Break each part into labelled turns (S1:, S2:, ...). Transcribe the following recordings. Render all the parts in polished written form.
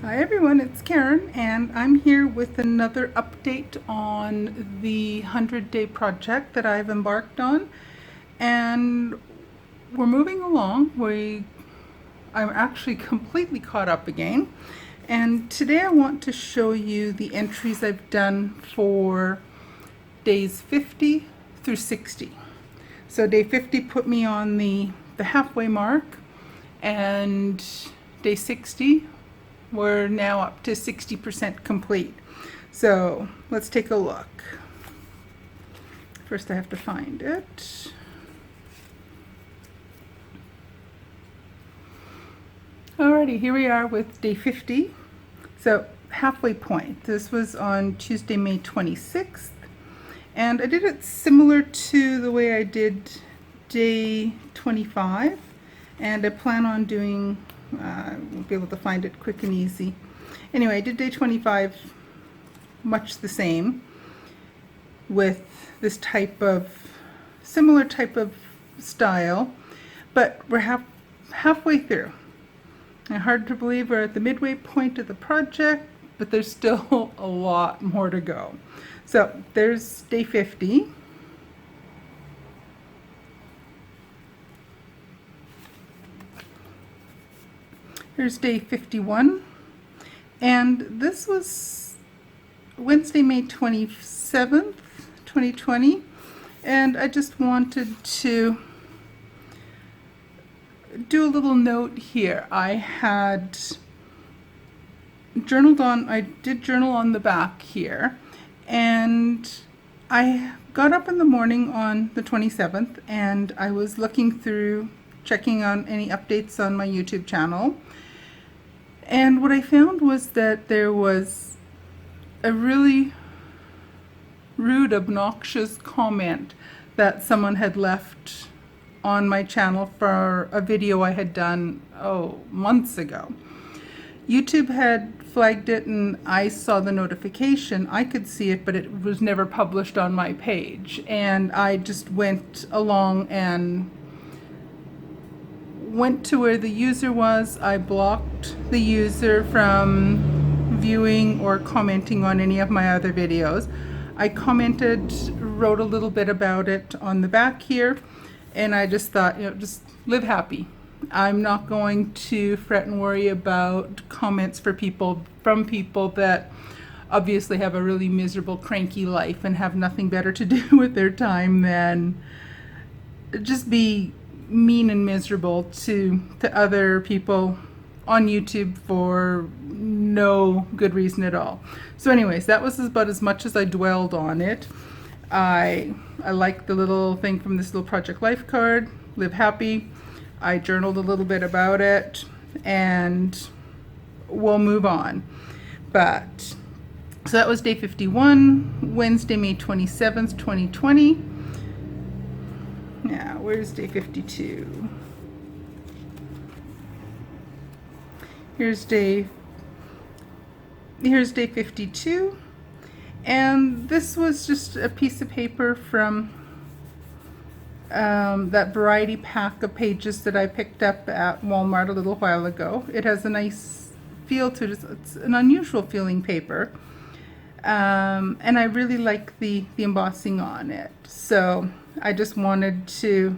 S1: Hi everyone, it's Karen and I'm here with another update on the 100-day project that I've embarked on, and we're moving along. I'm actually completely caught up again, and today I want to show you the entries I've done for days 50 through 60. So day 50 put me on the halfway mark, and day 60 we're now up to 60% complete. So let's take a look. First I have to find it. Alrighty, here we are with day 50. So halfway point. This was on Tuesday, May 26th. And I did it similar to the way I did day 25. And I plan on doing, we'll be able to find it quick and easy. Anyway, I did day 25 much the same with this similar type of style, but we're halfway through. And hard to believe we're at the midway point of the project, but there's still a lot more to go. So there's day 50. Here's day 51. And this was Wednesday, May 27th, 2020. And I just wanted to do a little note here. I did journal on the back here, and I got up in the morning on the 27th and I was looking through, checking on any updates on my YouTube channel. And what I found was that there was a really rude, obnoxious comment that someone had left on my channel for a video I had done, months ago. YouTube had flagged it and I saw the notification. I could see it, but it was never published on my page. And I just went along and went to where the user was. I blocked the user from viewing or commenting on any of my other videos. I commented, wrote a little bit about it on the back here, and I just thought, just live happy. I'm not going to fret and worry about comments from people that obviously have a really miserable, cranky life and have nothing better to do with their time than just be mean and miserable to other people on YouTube for no good reason at all. So anyways, that was about as much as I dwelled on it. I like the little thing from this little Project Life card, live happy. I journaled a little bit about it, and we'll move on. So that was day 51, Wednesday, May 27th, 2020. Now, where's day 52? Here's day 52. And this was just a piece of paper from that variety pack of pages that I picked up at Walmart a little while ago. It has a nice feel to it. It's an unusual feeling paper. And I really like the embossing on it. So I just wanted to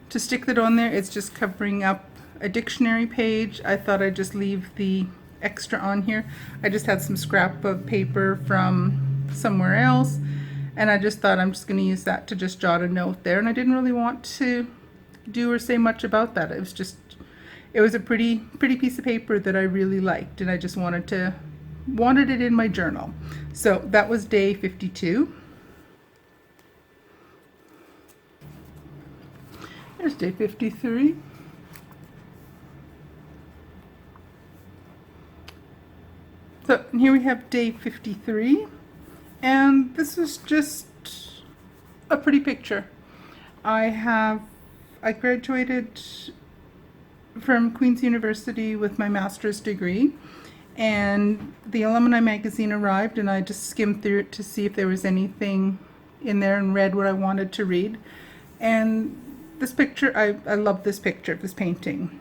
S1: stick that on there. It's just covering up a dictionary page. I thought I'd just leave the extra on here. I just had some scrap of paper from somewhere else, and I just thought I'm just going to use that to just jot a note there, and I didn't really want to do or say much about that. It was a pretty piece of paper that I really liked, and I just wanted it in my journal. So that was day 52. There's day 53. So here we have day 53, and this is just a pretty picture. I graduated from Queen's University with my master's degree, and the alumni magazine arrived, and I just skimmed through it to see if there was anything in there and read what I wanted to read. And this picture, I love this picture, this painting.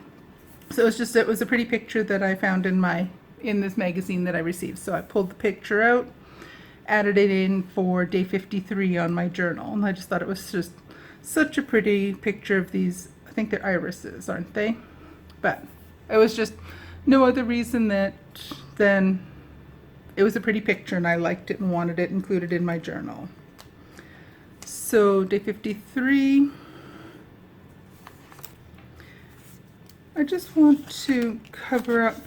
S1: So it was a pretty picture that I found in my in this magazine that I received. So I pulled the picture out, added it in for day 53 on my journal, and I just thought it was just such a pretty picture of these. I think they're irises, aren't they? But it was just no other reason than it was a pretty picture and I liked it and wanted it included in my journal. So day 53, I just want to cover up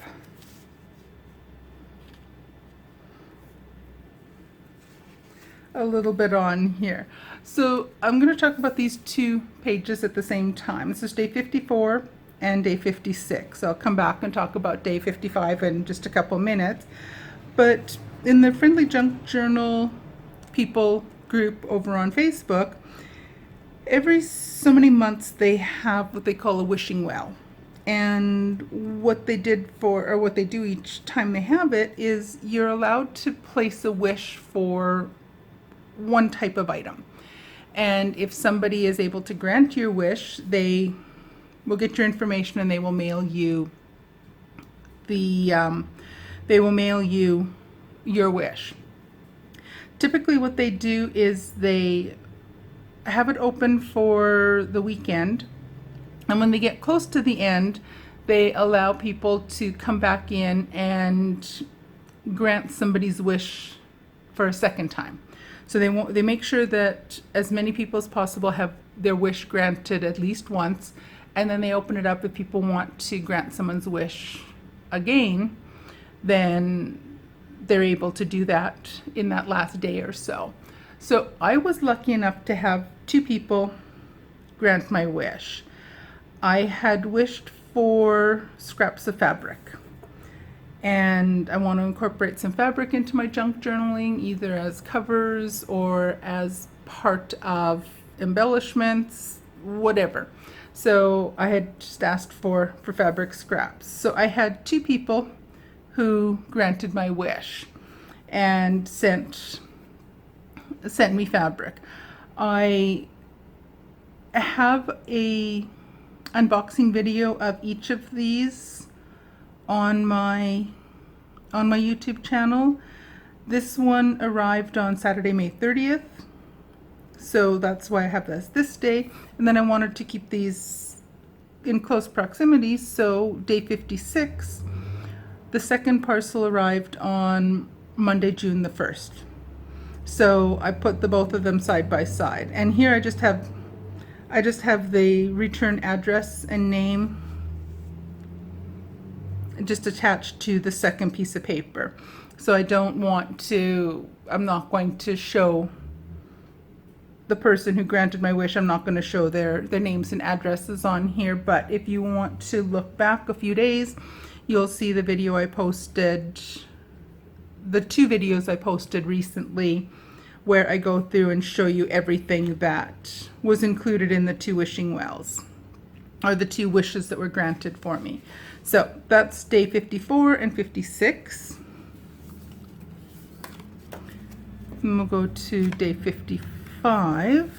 S1: a little bit on here. So I'm going to talk about these two pages at the same time. This is day 54 and day 56. I'll come back and talk about day 55 in just a couple minutes. But in the Friendly Junk Journal people group over on Facebook, every so many months they have what they call a wishing well. And what they did or what they do each time they have it is you're allowed to place a wish for one type of item. And if somebody is able to grant your wish, they will get your information and they will mail you your wish. Typically what they do is they have it open for the weekend, and when they get close to the end, they allow people to come back in and grant somebody's wish for a second time. So they make sure that as many people as possible have their wish granted at least once, and then they open it up if people want to grant someone's wish again, then they're able to do that in that last day or so. So I was lucky enough to have two people grant my wish. I had wished for scraps of fabric, and I want to incorporate some fabric into my junk journaling, either as covers or as part of embellishments, whatever. So I had just asked for fabric scraps. So I had two people who granted my wish and sent me fabric. I have a unboxing video of each of these on my YouTube channel. This one arrived on Saturday, May 30th. So that's why I have this day. And then I wanted to keep these in close proximity. So day 56, the second parcel arrived on Monday, June the 1st. So I put the both of them side by side. And here I just have the return address and name just attached to the second piece of paper. So I'm not going to show the person who granted my wish, I'm not going to show their names and addresses on here, but if you want to look back a few days, you'll see the video I posted, the two videos I posted recently, where I go through and show you everything that was included in the two wishing wells, or the two wishes that were granted for me. So that's day 54 and 56. And we'll go to day 55.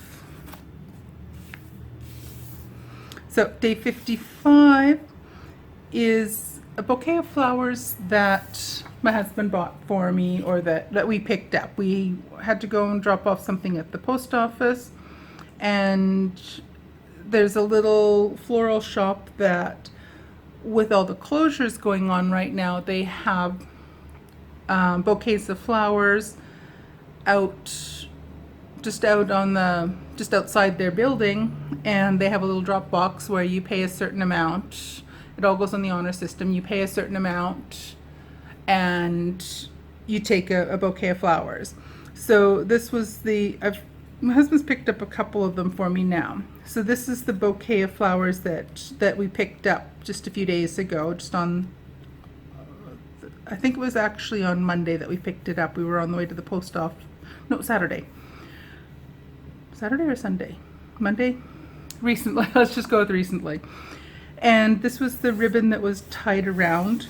S1: So day 55 is a bouquet of flowers that my husband bought for me, or that we picked up. We had to go and drop off something at the post office, and there's a little floral shop that, with all the closures going on right now, they have bouquets of flowers just outside their building, and they have a little drop box where you pay a certain amount. It all goes on the honor system. You pay a certain amount and you take a bouquet of flowers. So this was my husband's picked up a couple of them for me now. So this is the bouquet of flowers that we picked up just a few days ago, just on, I think it was actually on Monday that we picked it up. We were on the way to the post office. No, Saturday or Sunday? Monday? Recently, let's just go with recently. And this was the ribbon that was tied around.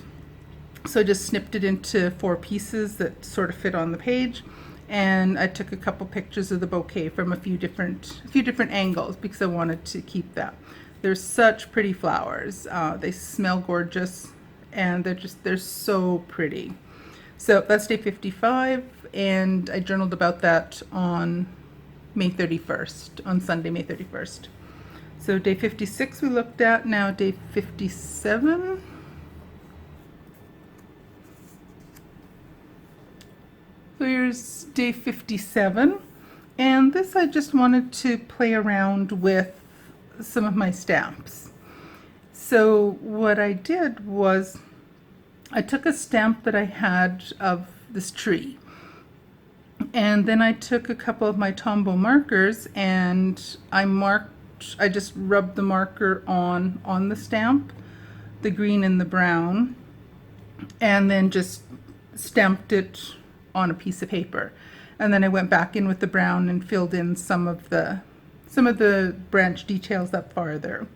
S1: So I just snipped it into 4 pieces that sort of fit on the page. And I took a couple pictures of the bouquet from a few different angles because I wanted to keep that. They're such pretty flowers. They smell gorgeous, and they're so pretty. So that's day 55, and I journaled about that on May 31st, on Sunday, May 31st. So day 56 we looked at, now day 57. So here's day 57, and this I just wanted to play around with some of my stamps. So what I did was I took a stamp that I had of this tree, and then I took a couple of my Tombow markers and I just rubbed the marker on the stamp, the green and the brown, and then just stamped it on a piece of paper. And then I went back in with the brown and filled in some of the branch details up farther.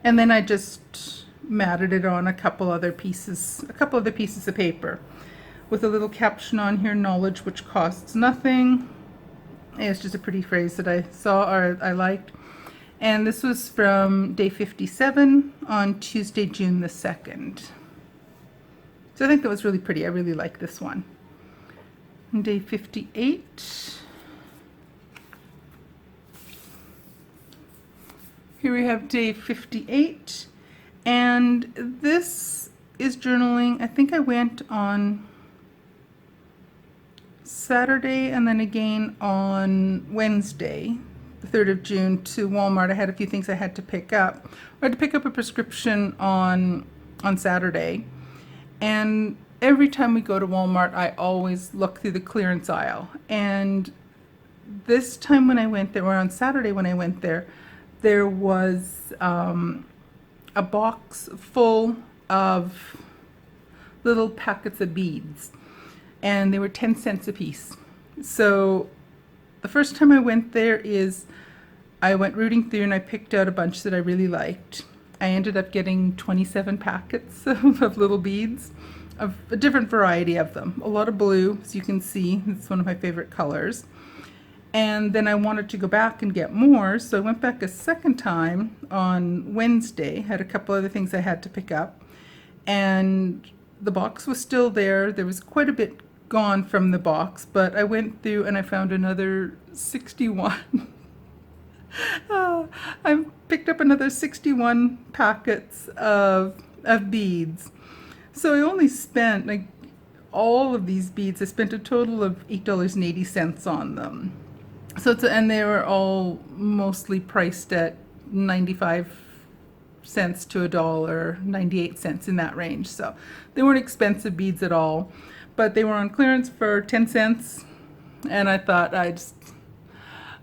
S1: And then I just matted it on a couple other pieces of paper with a little caption on here, knowledge which costs nothing. It's just a pretty phrase that I saw or I liked. And this was from day 57 on Tuesday, June the 2nd. So I think that was really pretty. I really like this one. And day 58. Here we have day 58. And this is journaling. I think I went on Saturday and then again on Wednesday, the 3rd of June, to Walmart. I had a few things I had to pick up. I had to pick up a prescription on Saturday, and every time we go to Walmart I always look through the clearance aisle. And this time when I went there, or on Saturday when I went there, there was a box full of little packets of beads, and they were 10 cents a piece. So the first time I went there is I went rooting through and I picked out a bunch that I really liked. I ended up getting 27 packets of little beads, of a different variety of them. A lot of blue, as you can see. It's one of my favorite colors. And then I wanted to go back and get more, so I went back a second time on Wednesday. Had a couple other things I had to pick up, and the box was still there. There was quite a bit gone from the box, but I went through and I found another 61. I picked up another 61 packets of beads. So I only spent, like, all of these beads, I spent a total of $8.80 on them. So and they were all mostly priced at 95 cents to $1, 98 cents, in that range. So they weren't expensive beads at all, but they were on clearance for 10 cents, and I thought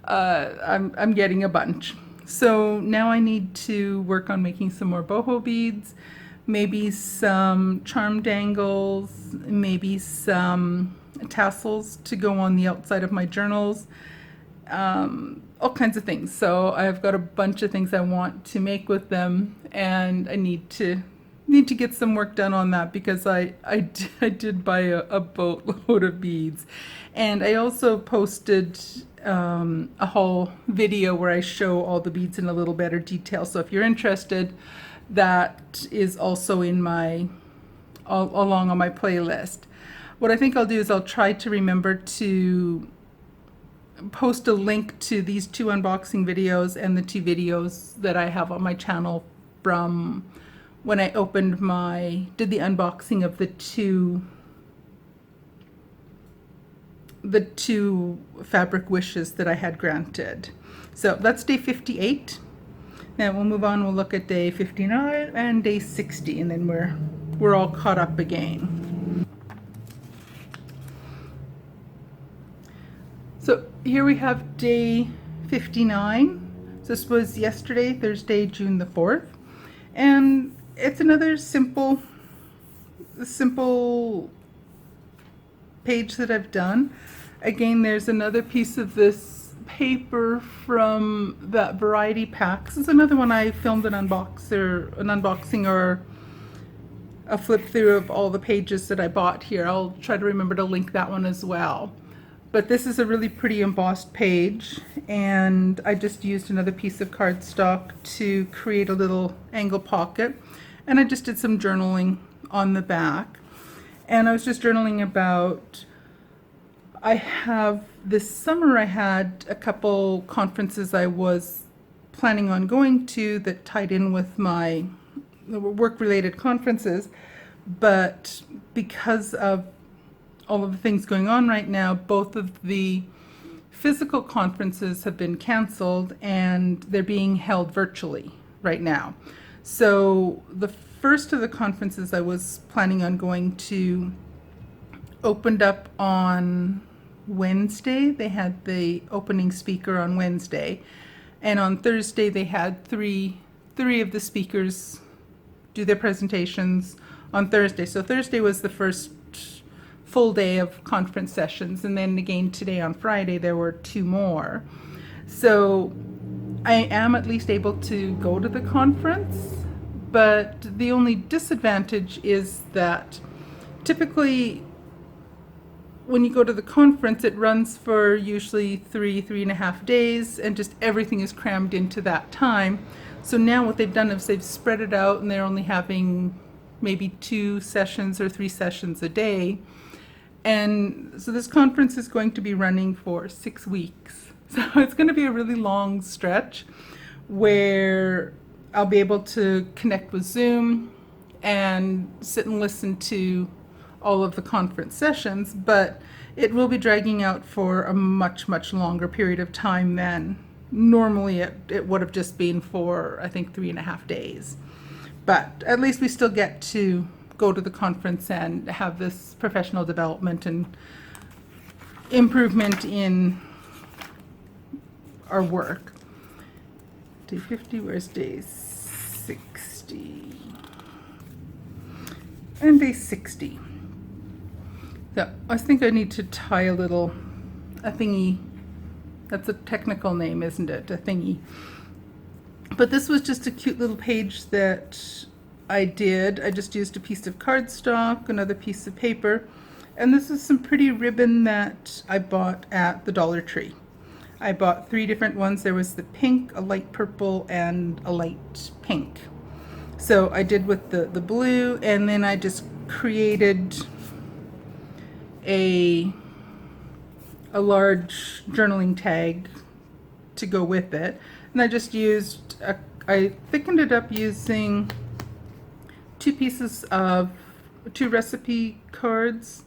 S1: I'm getting a bunch. So now I need to work on making some more boho beads, maybe some charm dangles, maybe some tassels to go on the outside of my journals, all kinds of things. So I've got a bunch of things I want to make with them, and I need to get some work done on that, because I did buy a boatload of beads. And I also posted a whole video where I show all the beads in a little better detail. So if you're interested, that is also in along on my playlist. What I think I'll do is I'll try to remember to post a link to these 2 unboxing videos and the 2 videos that I have on my channel from when I did the unboxing of the two fabric wishes that I had granted. So that's day 58. Now we'll move on, we'll look at day 59 and day 60, and then we're all caught up again. So here we have day 59. So this was yesterday, Thursday, June the 4th. And it's another simple page that I've done. Again, there's another piece of this paper from that variety pack. This is another one I filmed an unboxing or a flip through of all the pages that I bought here. I'll try to remember to link that one as well. But this is a really pretty embossed page, and I just used another piece of cardstock to create a little angle pocket. And I just did some journaling on the back. And I was just journaling about, this summer I had a couple conferences I was planning on going to that tied in with my work-related conferences. But because of all of the things going on right now, both of the physical conferences have been canceled and they're being held virtually right now. So the first of the conferences I was planning on going to opened up on Wednesday. They had the opening speaker on Wednesday, and on Thursday they had three of the speakers do their presentations on Thursday. So Thursday was the first full day of conference sessions, and then again today on Friday there were 2 more. So I am at least able to go to the conference, but the only disadvantage is that typically when you go to the conference, it runs for usually 3.5 days, and just everything is crammed into that time. So now what they've done is they've spread it out, and they're only having maybe 2 sessions or 3 sessions a day. And so this conference is going to be running for 6 weeks. So it's going to be a really long stretch where I'll be able to connect with Zoom and sit and listen to all of the conference sessions, but it will be dragging out for a much, much longer period of time than normally it would have just been for, I think, 3.5 days. But at least we still get to go to the conference and have this professional development and improvement in our work. Day 50, where's day 60? And day 60. So I think I need to tie a thingy. That's a technical name, isn't it? A thingy. But this was just a cute little page that I did. I just used a piece of cardstock, another piece of paper, and this is some pretty ribbon that I bought at the Dollar Tree. I bought 3 different ones. There was the pink, a light purple, and a light pink. So I did with the blue, and then I just created a large journaling tag to go with it. And I just used, I thickened it up using 2 recipe cards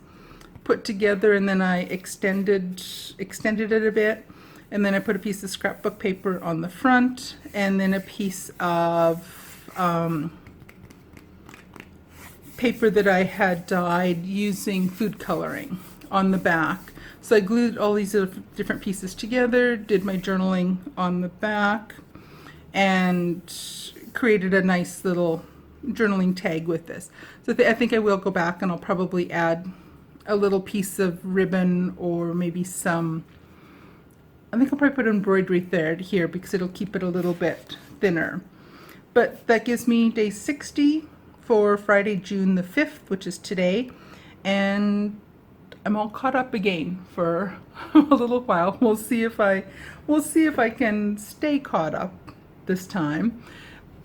S1: put together, and then I extended it a bit, and then I put a piece of scrapbook paper on the front, and then a piece of paper that I had dyed using food coloring on the back. So I glued all these different pieces together, did my journaling on the back, and created a nice little journaling tag with this. So I think I will go back and I'll probably add a little piece of ribbon, or maybe some, I think I'll probably put embroidery thread here because it'll keep it a little bit thinner. But that gives me day 60 for Friday, June the 5th, which is today, and I'm all caught up again for a little while. We'll see if I can stay caught up this time.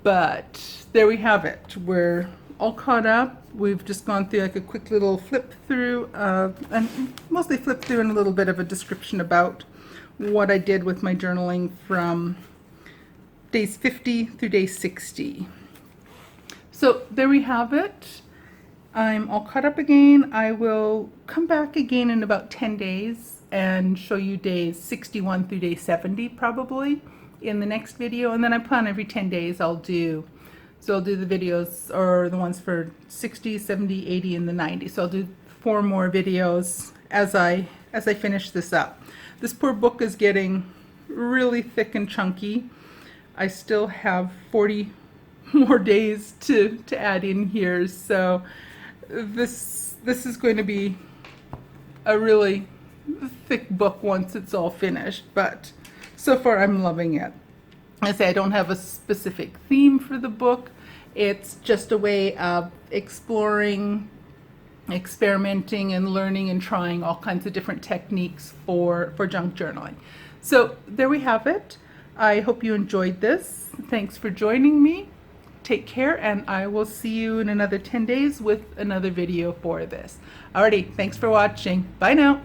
S1: But there we have it. We're all caught up. We've just gone through like a quick little flip through, and mostly flip through and a little bit of a description about what I did with my journaling from days 50 through day 60. So there we have it. I'm all caught up again. I will come back again in about 10 days and show you days 61 through day 70 probably in the next video. And then I plan every 10 days I'll do the videos, or the ones for 60, 70, 80, and the 90. So I'll do 4 more videos as I finish this up. This poor book is getting really thick and chunky. I still have 40 more days to add in here, so this is going to be a really thick book once it's all finished, but so far I'm loving it. I say I don't have a specific theme for the book. It's just a way of exploring, experimenting, and learning and trying all kinds of different techniques for junk journaling. So there we have it. I hope you enjoyed this. Thanks for joining me. take care, and I will see you in another 10 days with another video for this. Alrighty, thanks for watching. Bye now.